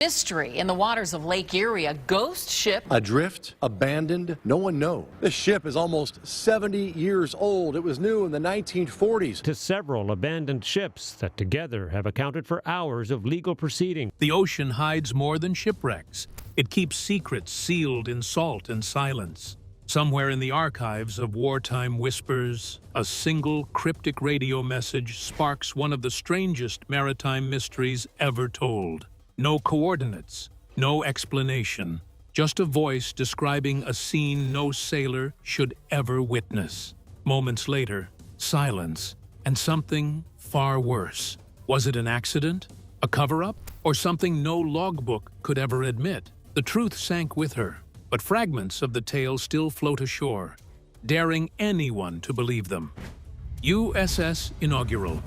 Mystery in the waters of Lake Erie, a ghost ship. Adrift, abandoned, no one knows. This ship is almost 70 years old. It was new in the 1940s. To several abandoned ships that together have accounted for hours of legal proceeding. The ocean hides more than shipwrecks. It keeps secrets sealed in salt and silence. Somewhere in the archives of wartime whispers, a single cryptic radio message sparks one of the strangest maritime mysteries ever told. No coordinates, no explanation, just a voice describing a scene no sailor should ever witness. Moments later, silence, and something far worse. Was it an accident, a cover-up, or something no logbook could ever admit? The truth sank with her, but fragments of the tale still float ashore, daring anyone to believe them. USS Inaugural.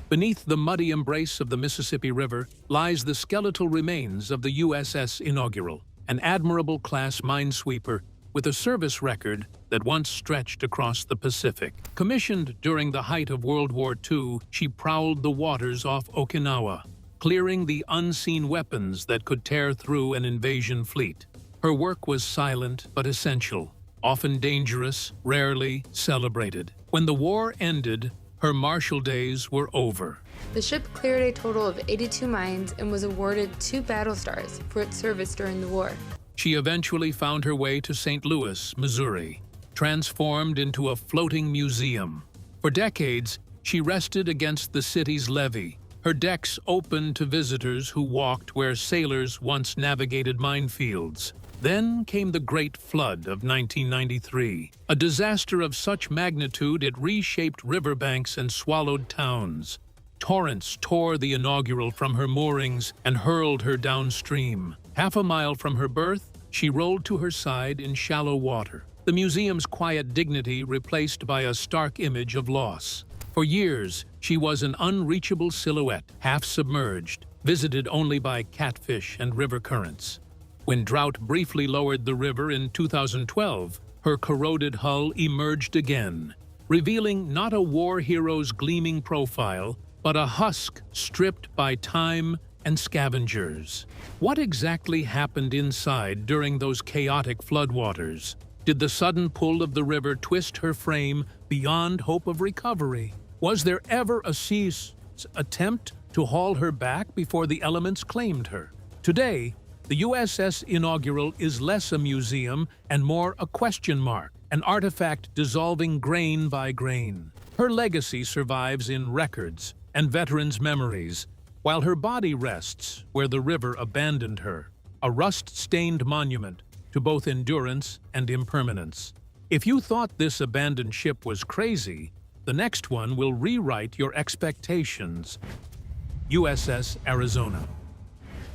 Beneath the muddy embrace of the Mississippi River lies the skeletal remains of the USS Inaugural, an admirable-class minesweeper with a service record that once stretched across the Pacific. Commissioned during the height of World War II, she prowled the waters off Okinawa, clearing the unseen weapons that could tear through an invasion fleet. Her work was silent but essential, often dangerous, rarely celebrated. When the war ended, her martial days were over. The ship cleared a total of 82 mines and was awarded 2 battle stars for its service during the war. She eventually found her way to St. Louis, Missouri, transformed into a floating museum. For decades, she rested against the city's levee, her decks open to visitors who walked where sailors once navigated minefields. Then came the Great Flood of 1993, a disaster of such magnitude it reshaped riverbanks and swallowed towns. Torrents tore the Inaugural from her moorings and hurled her downstream. Half a mile from her berth, she rolled to her side in shallow water, the museum's quiet dignity replaced by a stark image of loss. For years, she was an unreachable silhouette, half submerged, visited only by catfish and river currents. When drought briefly lowered the river in 2012, her corroded hull emerged again, revealing not a war hero's gleaming profile, but a husk stripped by time and scavengers. What exactly happened inside during those chaotic floodwaters? Did the sudden pull of the river twist her frame beyond hope of recovery? Was there ever a ceaseless attempt to haul her back before the elements claimed her? Today, the USS Inaugural is less a museum and more a question mark, an artifact dissolving grain by grain. Her legacy survives in records and veterans' memories, while her body rests where the river abandoned her, a rust-stained monument to both endurance and impermanence. If you thought this abandoned ship was crazy, the next one will rewrite your expectations. USS Arizona.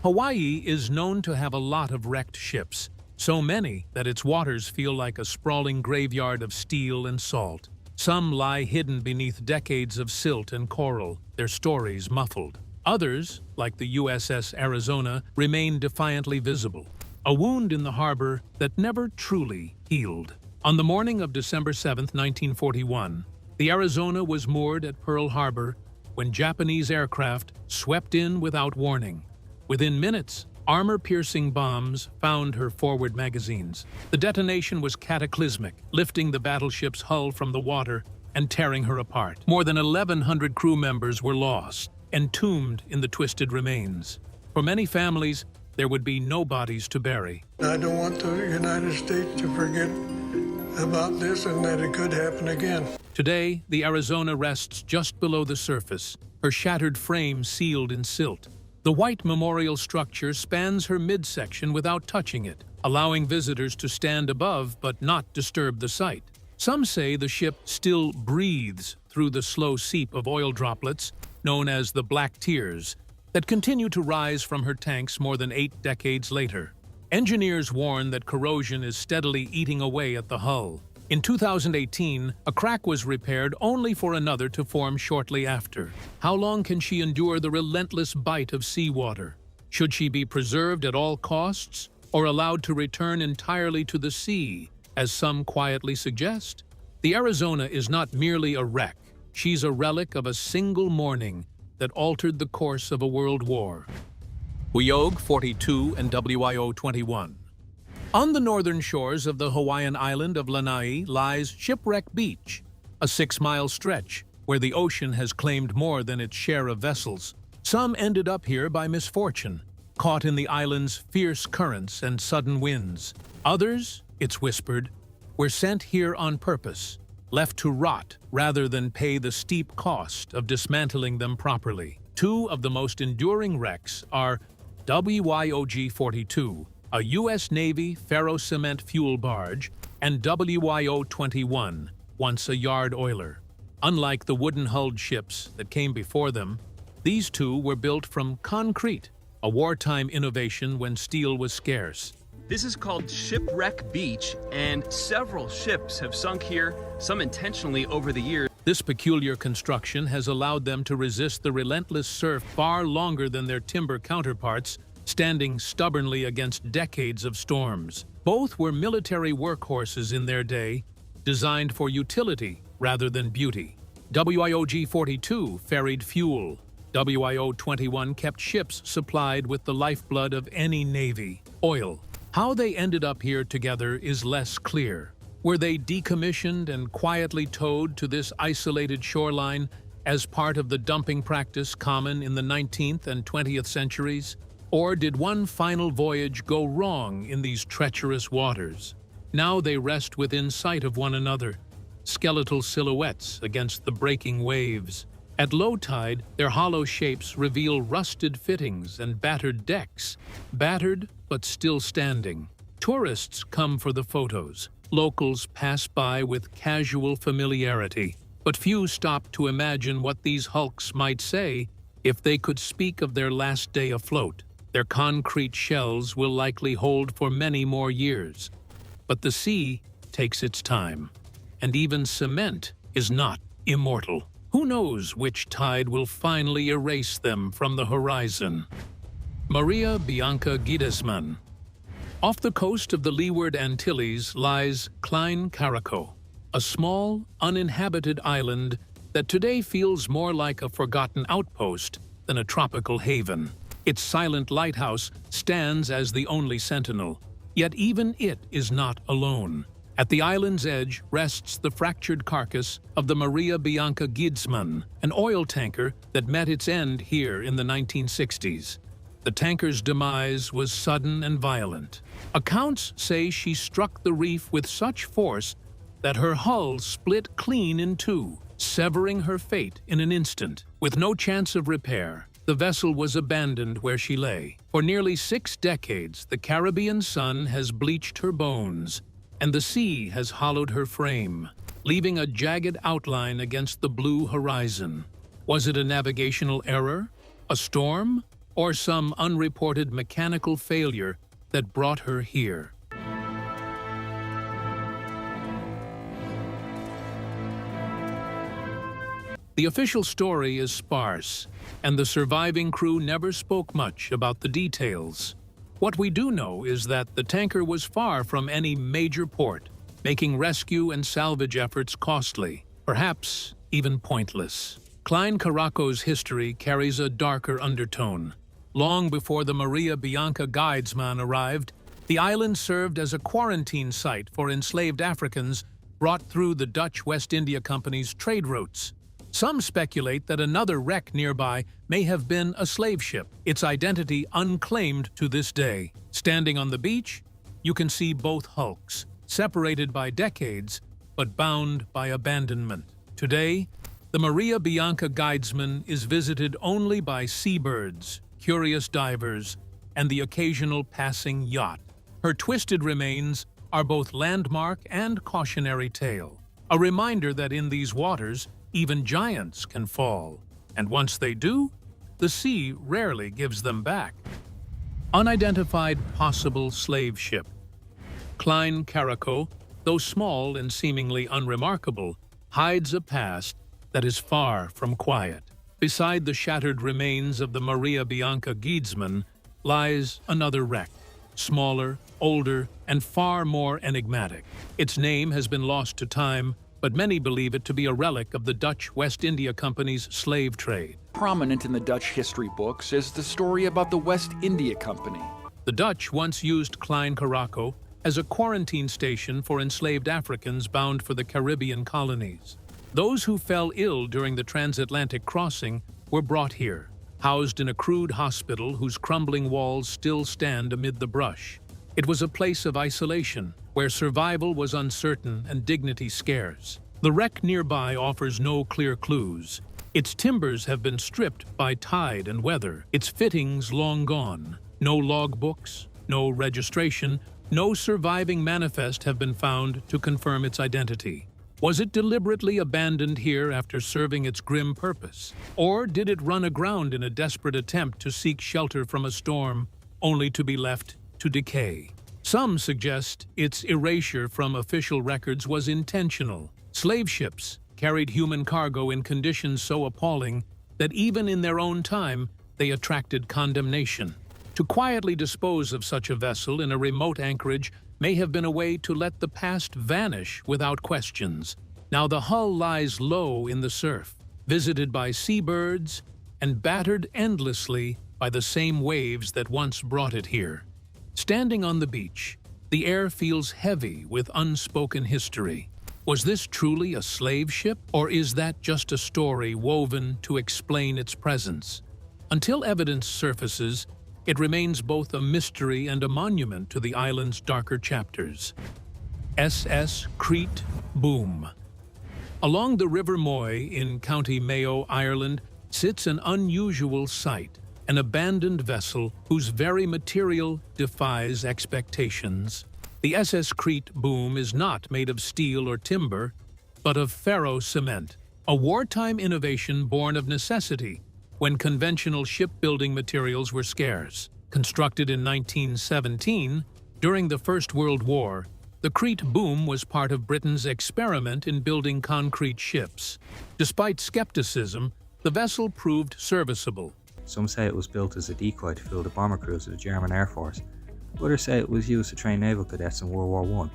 Hawaii is known to have a lot of wrecked ships, so many that its waters feel like a sprawling graveyard of steel and salt. Some lie hidden beneath decades of silt and coral, their stories muffled. Others, like the USS Arizona, remain defiantly visible, a wound in the harbor that never truly healed. On the morning of December 7, 1941, the Arizona was moored at Pearl Harbor when Japanese aircraft swept in without warning. Within minutes, armor-piercing bombs found her forward magazines. The detonation was cataclysmic, lifting the battleship's hull from the water and tearing her apart. More than 1,100 crew members were lost, entombed in the twisted remains. For many families, there would be no bodies to bury. I don't want the United States to forget about this and that it could happen again. Today, the Arizona rests just below the surface, her shattered frame sealed in silt. The white memorial structure spans her midsection without touching it, allowing visitors to stand above but not disturb the sight. Some say the ship still breathes through the slow seep of oil droplets, known as the black tears, that continue to rise from her tanks more than 8 decades later. Engineers warn that corrosion is steadily eating away at the hull. In 2018, a crack was repaired only for another to form shortly after. How long can she endure the relentless bite of seawater? Should she be preserved at all costs or allowed to return entirely to the sea, as some quietly suggest? The Arizona is not merely a wreck. She's a relic of a single morning that altered the course of a world war. Wyog 42 and WIO 21. On the northern shores of the Hawaiian island of Lanai lies Shipwreck Beach, a 6-mile stretch where the ocean has claimed more than its share of vessels. Some ended up here by misfortune, caught in the island's fierce currents and sudden winds. Others, it's whispered, were sent here on purpose, left to rot rather than pay the steep cost of dismantling them properly. Two of the most enduring wrecks are WYOG 42, a U.S. Navy ferro-cement fuel barge, and WYO 21, once a yard oiler. Unlike the wooden-hulled ships that came before them, these two were built from concrete, a wartime innovation when steel was scarce. This is called Shipwreck Beach, and several ships have sunk here, some intentionally over the years. This peculiar construction has allowed them to resist the relentless surf far longer than their timber counterparts, standing stubbornly against decades of storms. Both were military workhorses in their day, designed for utility rather than beauty. WIOG 42 ferried fuel. WIO 21 kept ships supplied with the lifeblood of any navy, oil. How they ended up here together is less clear. Were they decommissioned and quietly towed to this isolated shoreline as part of the dumping practice common in the 19th and 20th centuries? Or did one final voyage go wrong in these treacherous waters? Now they rest within sight of one another, skeletal silhouettes against the breaking waves. At low tide, their hollow shapes reveal rusted fittings and battered decks, battered but still standing. Tourists come for the photos. Locals pass by with casual familiarity, but few stop to imagine what these hulks might say if they could speak of their last day afloat. Their concrete shells will likely hold for many more years. But the sea takes its time, and even cement is not immortal. Who knows which tide will finally erase them from the horizon? Maria Bianca Gidsman. Off the coast of the Leeward Antilles lies Klein Caraco, a small, uninhabited island that today feels more like a forgotten outpost than a tropical haven. Its silent lighthouse stands as the only sentinel, yet even it is not alone. At the island's edge rests the fractured carcass of the Maria Bianca Gidsman, an oil tanker that met its end here in the 1960s. The tanker's demise was sudden and violent. Accounts say she struck the reef with such force that her hull split clean in two, severing her fate in an instant. With no chance of repair, the vessel was abandoned where she lay. For nearly 6 decades, the Caribbean sun has bleached her bones, and the sea has hollowed her frame, leaving a jagged outline against the blue horizon. Was it a navigational error, a storm, or some unreported mechanical failure that brought her here? The official story is sparse, and the surviving crew never spoke much about the details. What we do know is that the tanker was far from any major port, making rescue and salvage efforts costly, perhaps even pointless. Klein Caraco's history carries a darker undertone. Long before the Maria Bianca Gidsman arrived, the island served as a quarantine site for enslaved Africans brought through the Dutch West India Company's trade routes. Some speculate that another wreck nearby may have been a slave ship, its identity unclaimed to this day. Standing on the beach, you can see both hulks, separated by decades, but bound by abandonment. Today, the Maria Bianca Gidsman is visited only by seabirds, curious divers, and the occasional passing yacht. Her twisted remains are both landmark and cautionary tale, a reminder that in these waters, even giants can fall, and once they do, the sea rarely gives them back. Unidentified possible slave ship. Klein Caraco, though small and seemingly unremarkable, hides a past that is far from quiet. Beside the shattered remains of the Maria Bianca Gidsman lies another wreck, smaller, older, and far more enigmatic. Its name has been lost to time, but many believe it to be a relic of the Dutch West India Company's slave trade. Prominent in the Dutch history books is the story about the West India Company. The Dutch once used Klein Caraco as a quarantine station for enslaved Africans bound for the Caribbean colonies. Those who fell ill during the transatlantic crossing were brought here, housed in a crude hospital whose crumbling walls still stand amid the brush. It was a place of isolation, where survival was uncertain and dignity scarce. The wreck nearby offers no clear clues. Its timbers have been stripped by tide and weather, its fittings long gone. No logbooks, no registration, no surviving manifest have been found to confirm its identity. Was it deliberately abandoned here after serving its grim purpose? Or did it run aground in a desperate attempt to seek shelter from a storm, only to be left to decay? Some suggest its erasure from official records was intentional. Slave ships carried human cargo in conditions so appalling that even in their own time, they attracted condemnation. To quietly dispose of such a vessel in a remote anchorage may have been a way to let the past vanish without questions. Now the hull lies low in the surf, visited by seabirds and battered endlessly by the same waves that once brought it here. Standing on the beach, the air feels heavy with unspoken history. Was this truly a slave ship, or is that just a story woven to explain its presence? Until evidence surfaces, it remains both a mystery and a monument to the island's darker chapters. SS Crete Boom. Along the River Moy in County Mayo, Ireland, sits an unusual sight, an abandoned vessel whose very material defies expectations. The SS Crete Boom is not made of steel or timber, but of ferro cement, a wartime innovation born of necessity when conventional shipbuilding materials were scarce. Constructed in 1917, during the First World War, the Crete Boom was part of Britain's experiment in building concrete ships. Despite skepticism, the vessel proved serviceable. Some say it was built as a decoy to fool the bomber crews of the German Air Force. Others say it was used to train naval cadets in World War I.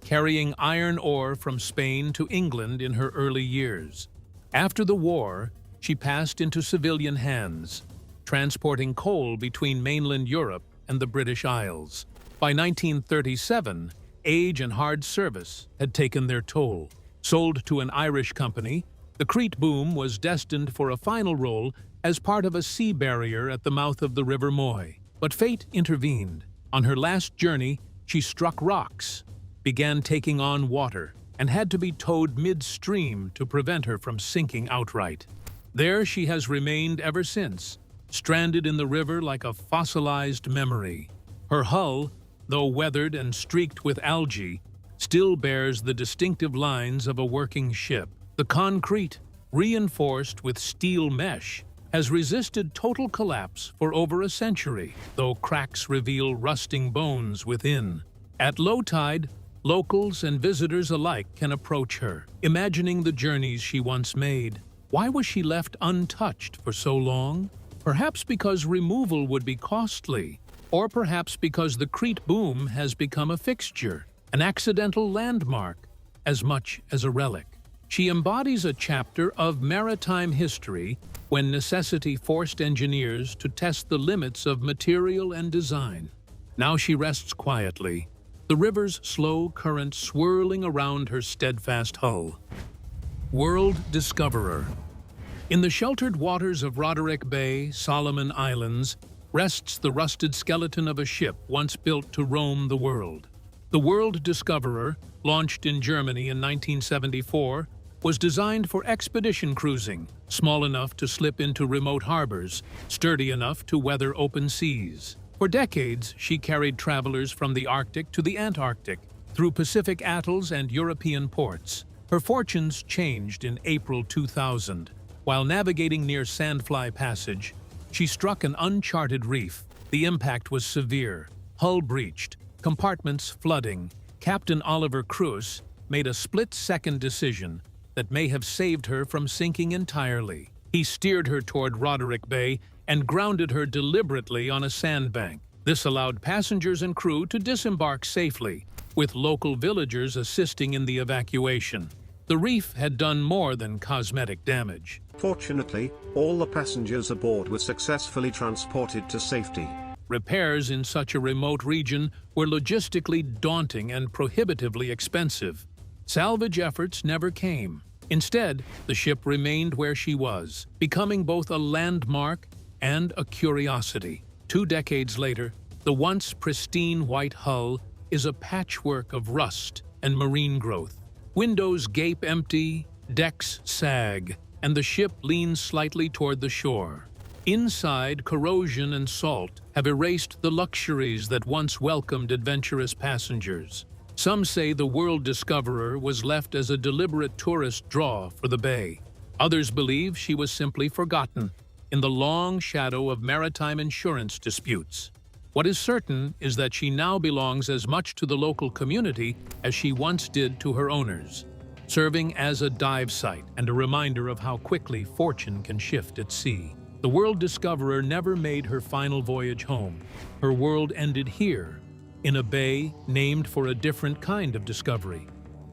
Carrying iron ore from Spain to England in her early years. After the war, she passed into civilian hands, transporting coal between mainland Europe and the British Isles. By 1937, age and hard service had taken their toll. Sold to an Irish company, the Crete Boom was destined for a final role as part of a sea barrier at the mouth of the River Moy. But fate intervened. On her last journey, she struck rocks, began taking on water, and had to be towed midstream to prevent her from sinking outright. There she has remained ever since, stranded in the river like a fossilized memory. Her hull, though weathered and streaked with algae, still bears the distinctive lines of a working ship. The concrete, reinforced with steel mesh, has resisted total collapse for over a century, though cracks reveal rusting bones within. At low tide, locals and visitors alike can approach her, imagining the journeys she once made. Why was she left untouched for so long? Perhaps because removal would be costly, or perhaps because the Crete Boom has become a fixture, an accidental landmark, as much as a relic. She embodies a chapter of maritime history when necessity forced engineers to test the limits of material and design. Now she rests quietly, the river's slow current swirling around her steadfast hull. World Discoverer. In the sheltered waters of Roderick Bay, Solomon Islands, rests the rusted skeleton of a ship once built to roam the world. The World Discoverer, launched in Germany in 1974, was designed for expedition cruising, small enough to slip into remote harbors, sturdy enough to weather open seas. For decades, she carried travelers from the Arctic to the Antarctic, through Pacific atolls and European ports. Her fortunes changed in April 2000. While navigating near Sandfly Passage, she struck an uncharted reef. The impact was severe. Hull breached, compartments flooding. Captain Oliver Cruz made a split-second decision that may have saved her from sinking entirely. He steered her toward Roderick Bay and grounded her deliberately on a sandbank. This allowed passengers and crew to disembark safely, with local villagers assisting in the evacuation. The reef had done more than cosmetic damage. Fortunately, all the passengers aboard were successfully transported to safety. Repairs in such a remote region were logistically daunting and prohibitively expensive. Salvage efforts never came. Instead, the ship remained where she was, becoming both a landmark and a curiosity. 2 decades later, the once pristine white hull is a patchwork of rust and marine growth. Windows gape empty, decks sag, and the ship leans slightly toward the shore. Inside, corrosion and salt have erased the luxuries that once welcomed adventurous passengers. Some say the world discoverer was left as a deliberate tourist draw for the bay. Others believe she was simply forgotten in the long shadow of maritime insurance disputes. What is certain is that she now belongs as much to the local community as she once did to her owners, serving as a dive site and a reminder of how quickly fortune can shift at sea. The world discoverer never made her final voyage home. Her world ended here, in a bay named for a different kind of discovery.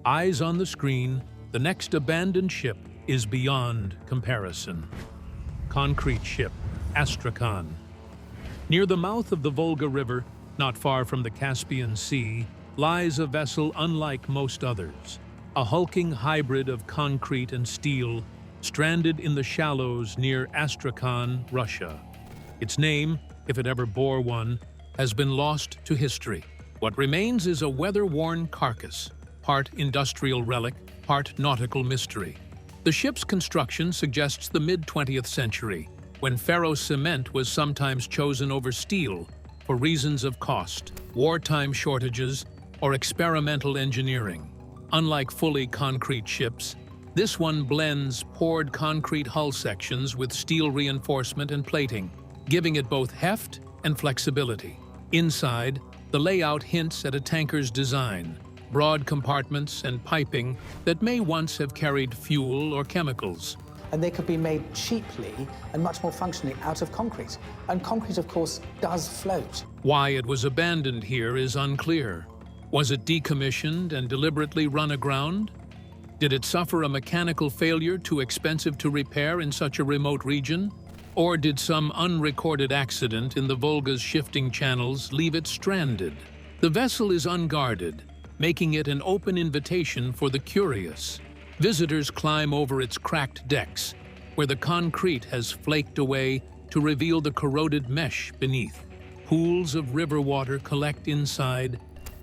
Eyes on the screen, the next abandoned ship is beyond comparison. Concrete ship, Astrachon. Near the mouth of the Volga River, not far from the Caspian Sea, lies a vessel unlike most others. A hulking hybrid of concrete and steel, stranded in the shallows near Astrachon, Russia. Its name, if it ever bore one, has been lost to history. What remains is a weather-worn carcass, part industrial relic, part nautical mystery. The ship's construction suggests the mid-20th century, when ferro cement was sometimes chosen over steel for reasons of cost, wartime shortages, or experimental engineering. Unlike fully concrete ships, this one blends poured concrete hull sections with steel reinforcement and plating, giving it both heft and flexibility. Inside, the layout hints at a tanker's design, broad compartments and piping that may once have carried fuel or chemicals. And they could be made cheaply and much more functionally out of concrete. And concrete, of course, does float. Why it was abandoned here is unclear. Was it decommissioned and deliberately run aground? Did it suffer a mechanical failure too expensive to repair in such a remote region? Or did some unrecorded accident in the Volga's shifting channels leave it stranded? The vessel is unguarded, making it an open invitation for the curious. Visitors climb over its cracked decks, where the concrete has flaked away to reveal the corroded mesh beneath. Pools of river water collect inside,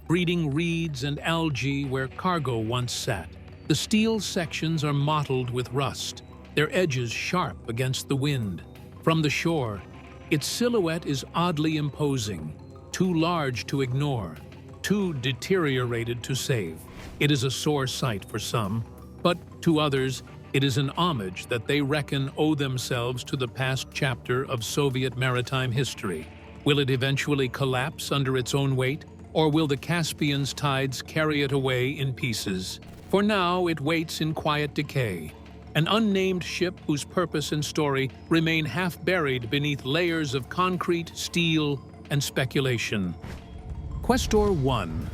breeding reeds and algae where cargo once sat. The steel sections are mottled with rust, their edges sharp against the wind. From the shore, its silhouette is oddly imposing, too large to ignore, too deteriorated to save. It is a sore sight for some, but to others, it is an homage that they reckon owe themselves to the past chapter of Soviet maritime history. Will it eventually collapse under its own weight, or will the Caspian's tides carry it away in pieces? For now, it waits in quiet decay, an unnamed ship whose purpose and story remain half-buried beneath layers of concrete, steel, and speculation. Questor 1.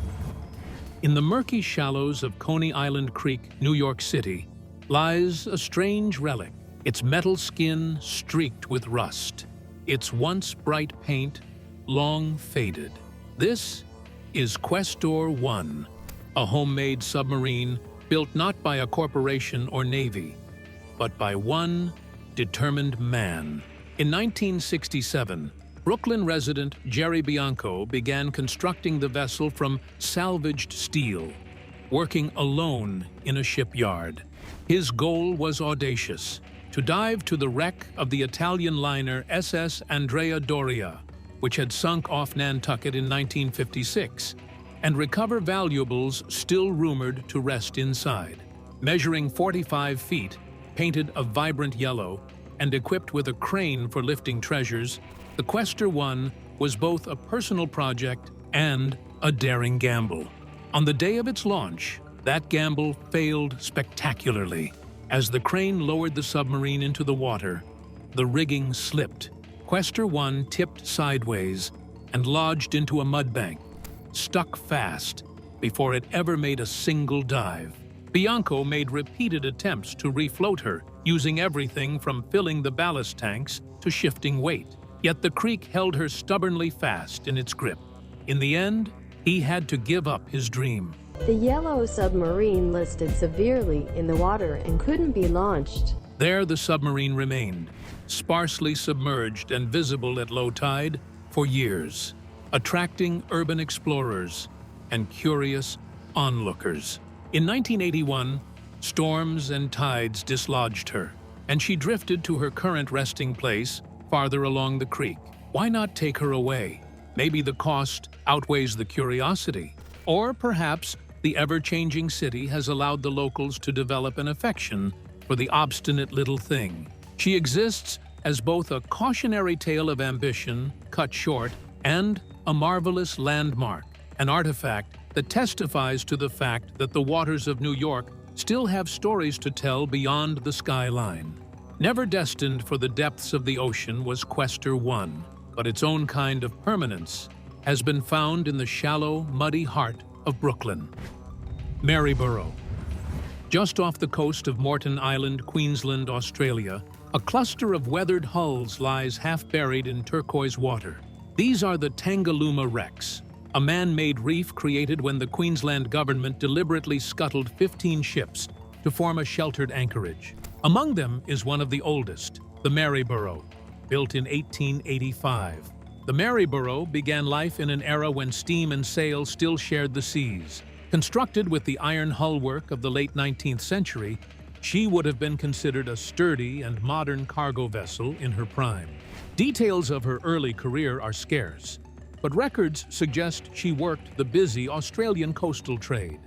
In the murky shallows of Coney Island Creek, New York City, lies a strange relic, its metal skin streaked with rust, its once bright paint long faded. This is Questor 1, a homemade submarine built not by a corporation or navy, but by one determined man. In 1967, Brooklyn resident Jerry Bianca began constructing the vessel from salvaged steel, working alone in a shipyard. His goal was audacious: to dive to the wreck of the Italian liner SS Andrea Doria, which had sunk off Nantucket in 1956, and recover valuables still rumored to rest inside. Measuring 45 feet, painted a vibrant yellow, and equipped with a crane for lifting treasures, the Questor 1 was both a personal project and a daring gamble. On the day of its launch, that gamble failed spectacularly. As the crane lowered the submarine into the water, the rigging slipped. Questor 1 tipped sideways and lodged into a mudbank, stuck fast before it ever made a single dive. Bianca made repeated attempts to refloat her, using everything from filling the ballast tanks to shifting weight. Yet the creek held her stubbornly fast in its grip. In the end, he had to give up his dream. The yellow submarine listed severely in the water and couldn't be launched. There the submarine remained, sparsely submerged and visible at low tide for years, attracting urban explorers and curious onlookers. In 1981, storms and tides dislodged her, and she drifted to her current resting place farther along the creek. Why not take her away? Maybe the cost outweighs the curiosity, or perhaps the ever-changing city has allowed the locals to develop an affection for the obstinate little thing. She exists as both a cautionary tale of ambition cut short and a marvelous landmark, an artifact that testifies to the fact that the waters of New York still have stories to tell beyond the skyline. Never destined for the depths of the ocean was Quester 1, but its own kind of permanence has been found in the shallow, muddy heart of Brooklyn. Maryborough. Just off the coast of Moreton Island, Queensland, Australia, a cluster of weathered hulls lies half buried in turquoise water. These are the Tangalooma wrecks, a man-made reef created when the Queensland government deliberately scuttled 15 ships to form a sheltered anchorage. Among them is one of the oldest, the Maryborough, built in 1885. The Maryborough began life in an era when steam and sail still shared the seas. Constructed with the iron hull work of the late 19th century, she would have been considered a sturdy and modern cargo vessel in her prime. Details of her early career are scarce, but records suggest she worked the busy Australian coastal trade,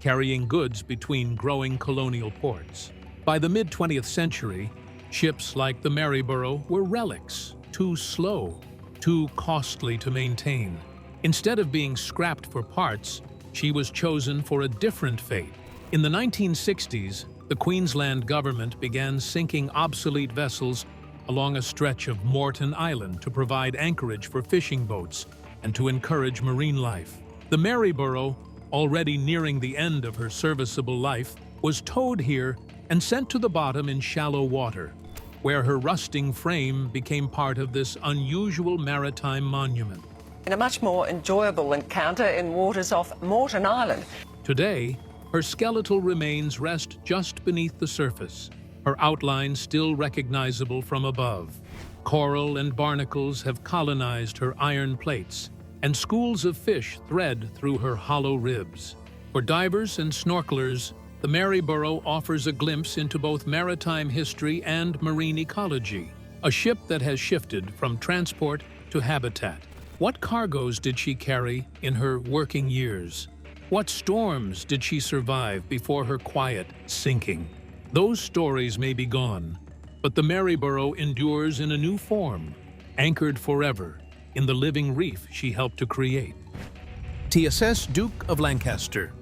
carrying goods between growing colonial ports. By the mid-20th century, ships like the Maryborough were relics, too slow, too costly to maintain. Instead of being scrapped for parts, she was chosen for a different fate. In the 1960s, the Queensland government began sinking obsolete vessels along a stretch of Moreton Island to provide anchorage for fishing boats and to encourage marine life. The Maryborough, already nearing the end of her serviceable life, was towed here and sent to the bottom in shallow water, where her rusting frame became part of this unusual maritime monument. In a much more enjoyable encounter in waters off Moreton Island. Today, her skeletal remains rest just beneath the surface, her outline still recognizable from above. Coral and barnacles have colonized her iron plates, and schools of fish thread through her hollow ribs. For divers and snorkelers, the Maryborough offers a glimpse into both maritime history and marine ecology, a ship that has shifted from transport to habitat. What cargoes did she carry in her working years? What storms did she survive before her quiet sinking? Those stories may be gone, but the Maryborough endures in a new form, anchored forever in the living reef she helped to create. TSS Duke of Lancaster.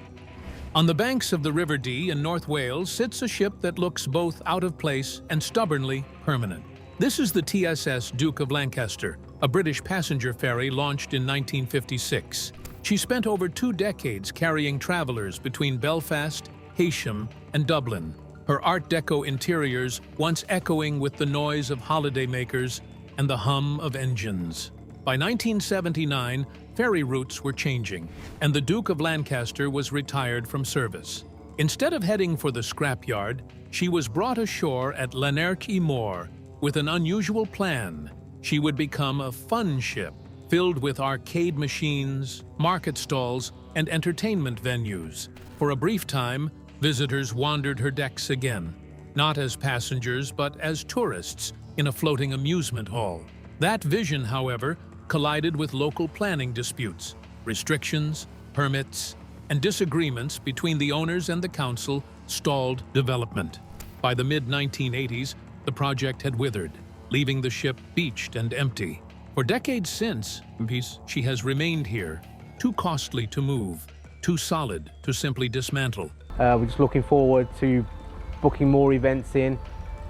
On the banks of the River Dee in North Wales sits a ship that looks both out of place and stubbornly permanent. This is the TSS Duke of Lancaster, a British passenger ferry launched in 1956. She spent over 2 decades carrying travelers between Belfast, Heysham, and Dublin, her Art Deco interiors once echoing with the noise of holidaymakers and the hum of engines. By 1979, ferry routes were changing, and the Duke of Lancaster was retired from service. Instead of heading for the scrapyard, she was brought ashore at Lanark-y-Moor with an unusual plan. She would become a fun ship, filled with arcade machines, market stalls, and entertainment venues. For a brief time, visitors wandered her decks again, not as passengers but as tourists in a floating amusement hall. That vision, however, collided with local planning disputes, restrictions, permits, and disagreements between the owners and the council stalled development. By the mid-1980s, the project had withered, leaving the ship beached and empty. For decades since, she has remained here, too costly to move, too solid to simply dismantle. We're just looking forward to booking more events in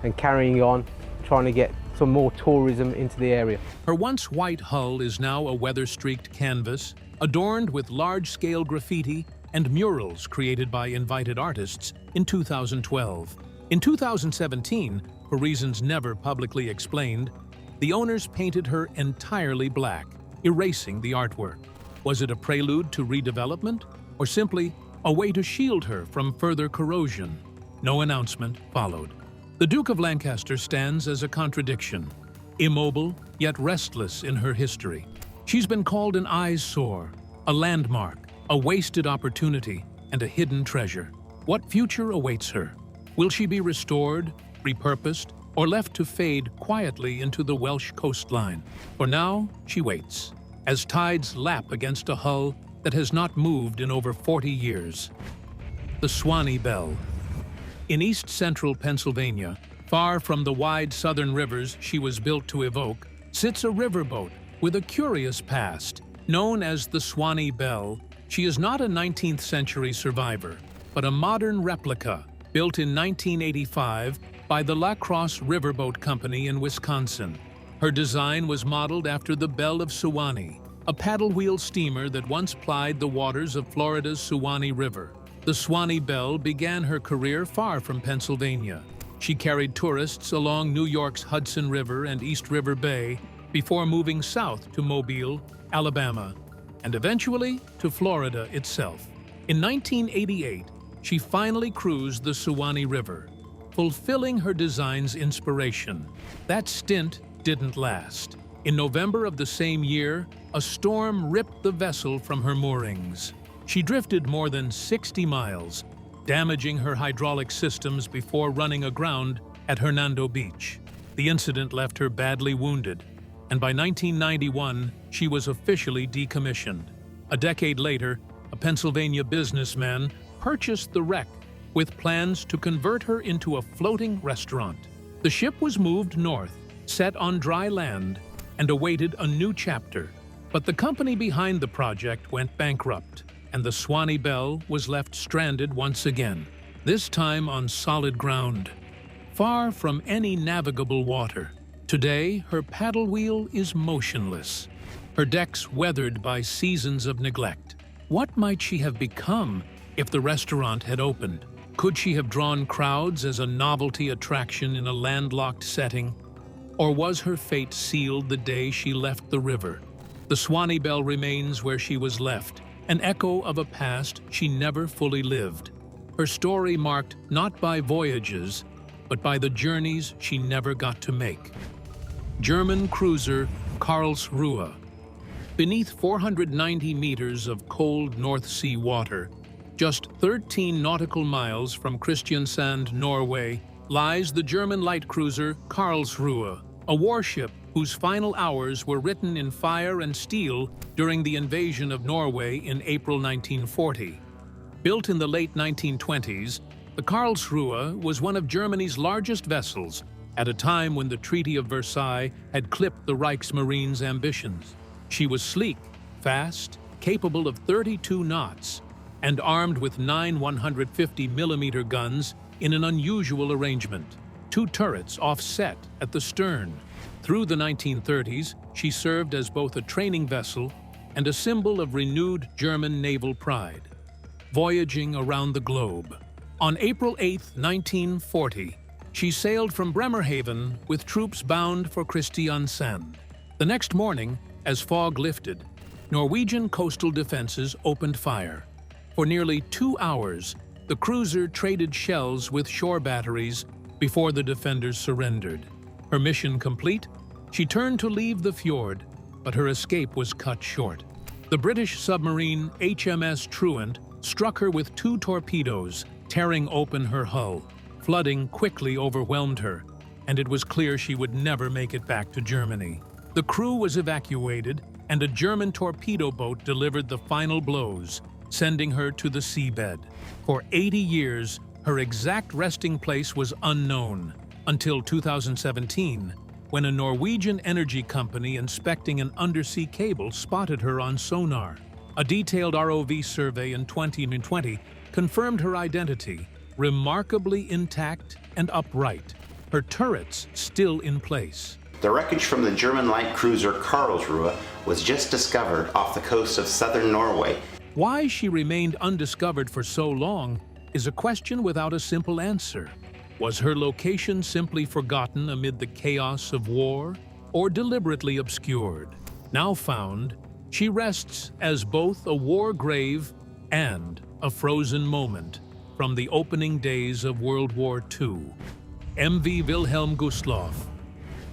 and carrying on, trying to get some more tourism into the area. Her once white hull is now a weather-streaked canvas, adorned with large-scale graffiti and murals created by invited artists in 2012. In 2017, for reasons never publicly explained, the owners painted her entirely black, erasing the artwork. Was it a prelude to redevelopment, or simply a way to shield her from further corrosion? No announcement followed. The Duke of Lancaster stands as a contradiction, immobile yet restless in her history. She's been called an eyesore, a landmark, a wasted opportunity, and a hidden treasure. What future awaits her? Will she be restored, repurposed, or left to fade quietly into the Welsh coastline? For now, she waits, as tides lap against a hull that has not moved in over 40 years. The Swanee Bell. In east-central Pennsylvania, far from the wide southern rivers she was built to evoke, sits a riverboat with a curious past. Known as the Swanee Bell, she is not a 19th century survivor, but a modern replica built in 1985 by the La Crosse Riverboat Company in Wisconsin. Her design was modeled after the Belle of Suwannee, a paddle-wheel steamer that once plied the waters of Florida's Suwannee River. The Swanee Bell began her career far from Pennsylvania. She carried tourists along New York's Hudson River and East River Bay before moving south to Mobile, Alabama, and eventually to Florida itself. In 1988, she finally cruised the Suwannee River, fulfilling her design's inspiration. That stint didn't last. In November of the same year, a storm ripped the vessel from her moorings. She drifted more than 60 miles, damaging her hydraulic systems before running aground at Hernando Beach. The incident left her badly wounded, and by 1991, she was officially decommissioned. A decade later, a Pennsylvania businessman purchased the wreck with plans to convert her into a floating restaurant. The ship was moved north, set on dry land, and awaited a new chapter. But the company behind the project went bankrupt, and the Swanee Bell was left stranded once again, this time on solid ground, far from any navigable water. Today, her paddle wheel is motionless, her decks weathered by seasons of neglect. What might she have become if the restaurant had opened? Could she have drawn crowds as a novelty attraction in a landlocked setting? Or was her fate sealed the day she left the river? The Swanee Bell remains where she was left, an echo of a past she never fully lived. Her story marked not by voyages, but by the journeys she never got to make. German cruiser Karlsruhe. Beneath 490 meters of cold North Sea water, just 13 nautical miles from Kristiansand, Norway, lies the German light cruiser Karlsruhe, a warship whose final hours were written in fire and steel during the invasion of Norway in April 1940. Built in the late 1920s, the Karlsruhe was one of Germany's largest vessels at a time when the Treaty of Versailles had clipped the Reichsmarine's ambitions. She was sleek, fast, capable of 32 knots, and armed with 9 150mm guns in an unusual arrangement. 2 turrets offset at the stern. Through the 1930s, she served as both a training vessel and a symbol of renewed German naval pride, voyaging around the globe. On April 8, 1940, she sailed from Bremerhaven with troops bound for Kristiansand. The next morning, as fog lifted, Norwegian coastal defenses opened fire. For nearly 2 hours, the cruiser traded shells with shore batteries before the defenders surrendered. Her mission complete, she turned to leave the fjord, but her escape was cut short. The British submarine HMS Truant struck her with 2 torpedoes, tearing open her hull. Flooding quickly overwhelmed her, and it was clear she would never make it back to Germany. The crew was evacuated, and a German torpedo boat delivered the final blows, sending her to the seabed. For 80 years, her exact resting place was unknown, until 2017, when a Norwegian energy company inspecting an undersea cable spotted her on sonar. A detailed ROV survey in 2020 confirmed her identity, remarkably intact and upright, her turrets still in place. The wreckage from the German light cruiser Karlsruhe was just discovered off the coast of southern Norway. Why she remained undiscovered for so long is a question without a simple answer. Was her location simply forgotten amid the chaos of war, or deliberately obscured? Now found, she rests as both a war grave and a frozen moment from the opening days of World War II. MV Wilhelm Gustloff.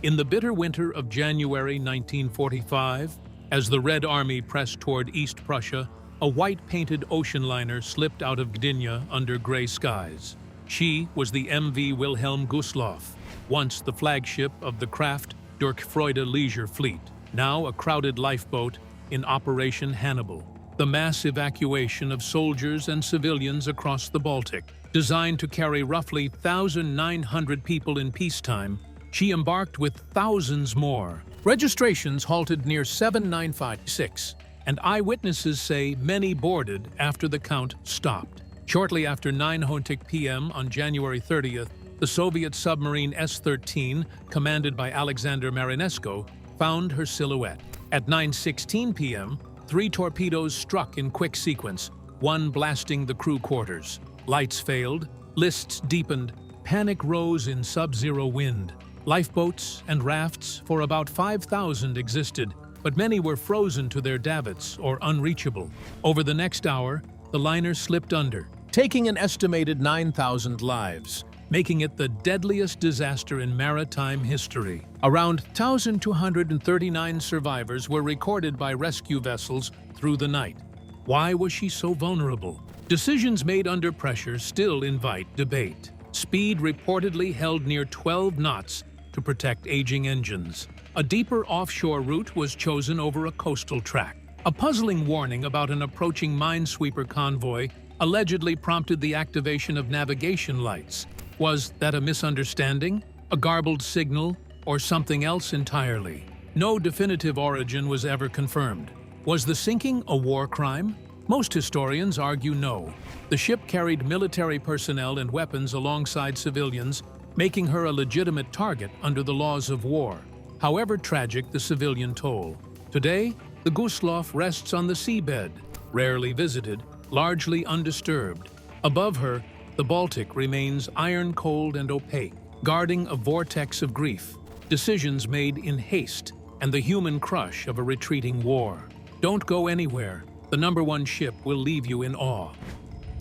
In the bitter winter of January 1945, as the Red Army pressed toward East Prussia, a white-painted ocean liner slipped out of Gdynia under gray skies. She was the MV Wilhelm Gustloff, once the flagship of the Kraft Durkfreude leisure fleet, now a crowded lifeboat in Operation Hannibal. The mass evacuation of soldiers and civilians across the Baltic. Designed to carry roughly 1,900 people in peacetime, she embarked with thousands more. Registrations halted near 7956, and eyewitnesses say many boarded after the count stopped. Shortly after 9:00 p.m. on January 30th, the Soviet submarine S-13, commanded by Alexander Marinesko, found her silhouette. At 9:16 p.m., 3 torpedoes struck in quick sequence, one blasting the crew quarters. Lights failed, lists deepened, panic rose in sub-zero wind. Lifeboats and rafts for about 5,000 existed, but many were frozen to their davits or unreachable. Over the next hour, the liner slipped under, taking an estimated 9,000 lives, making it the deadliest disaster in maritime history. Around 1,239 survivors were recorded by rescue vessels through the night. Why was she so vulnerable? Decisions made under pressure still invite debate. Speed reportedly held near 12 knots to protect aging engines. A deeper offshore route was chosen over a coastal track. A puzzling warning about an approaching minesweeper convoy allegedly prompted the activation of navigation lights. Was that a misunderstanding, a garbled signal, or something else entirely? No definitive origin was ever confirmed. Was the sinking a war crime? Most historians argue no. The ship carried military personnel and weapons alongside civilians, making her a legitimate target under the laws of war, however tragic the civilian toll. Today, the Gustloff rests on the seabed, rarely visited, largely undisturbed. Above her, the Baltic remains iron-cold and opaque, guarding a vortex of grief, decisions made in haste, and the human crush of a retreating war. Don't go anywhere. The #1 ship will leave you in awe.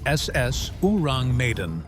SS Ourang Medan.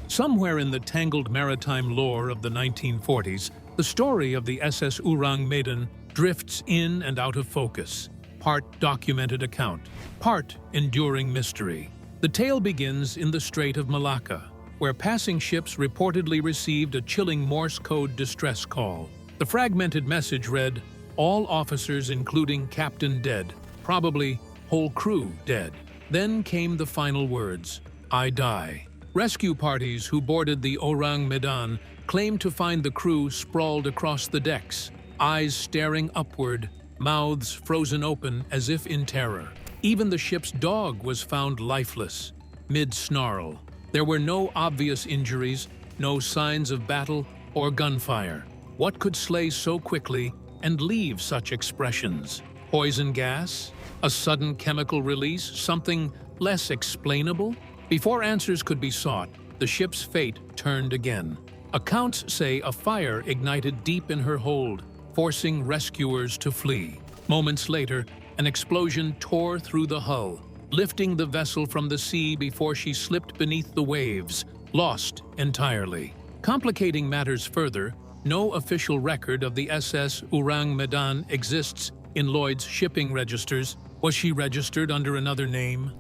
Somewhere in the tangled maritime lore of the 1940s, the story of the SS Ourang Medan drifts in and out of focus, part documented account, part enduring mystery. The tale begins in the Strait of Malacca, where passing ships reportedly received a chilling Morse code distress call. The fragmented message read, "All officers including captain dead, probably whole crew dead." Then came the final words, "I die." Rescue parties who boarded the Ourang Medan claimed to find the crew sprawled across the decks, eyes staring upward, mouths frozen open as if in terror. Even the ship's dog was found lifeless, mid-snarl. There were no obvious injuries, no signs of battle or gunfire. What could slay so quickly and leave such expressions? Poison gas? A sudden chemical release? Something less explainable? Before answers could be sought, the ship's fate turned again. Accounts say a fire ignited deep in her hold, forcing rescuers to flee. Moments later, an explosion tore through the hull, lifting the vessel from the sea before she slipped beneath the waves, lost entirely. Complicating matters further, no official record of the SS Ourang Medan exists in Lloyd's shipping registers. Was she registered under another name?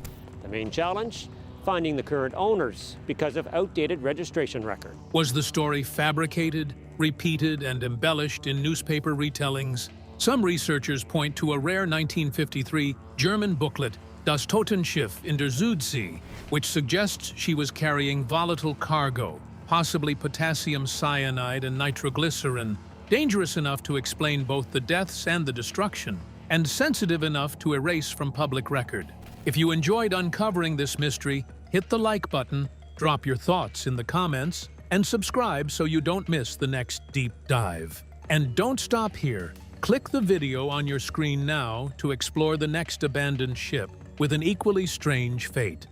The main challenge? Finding the current owners because of outdated registration record. Was the story fabricated, repeated, and embellished in newspaper retellings? Some researchers point to a rare 1953 German booklet, Das Totenschiff in der Südsee, which suggests she was carrying volatile cargo, possibly potassium cyanide and nitroglycerin, dangerous enough to explain both the deaths and the destruction, and sensitive enough to erase from public record. If you enjoyed uncovering this mystery, hit the like button, drop your thoughts in the comments, and subscribe so you don't miss the next deep dive. And don't stop here. Click the video on your screen now to explore the next abandoned ship, with an equally strange fate.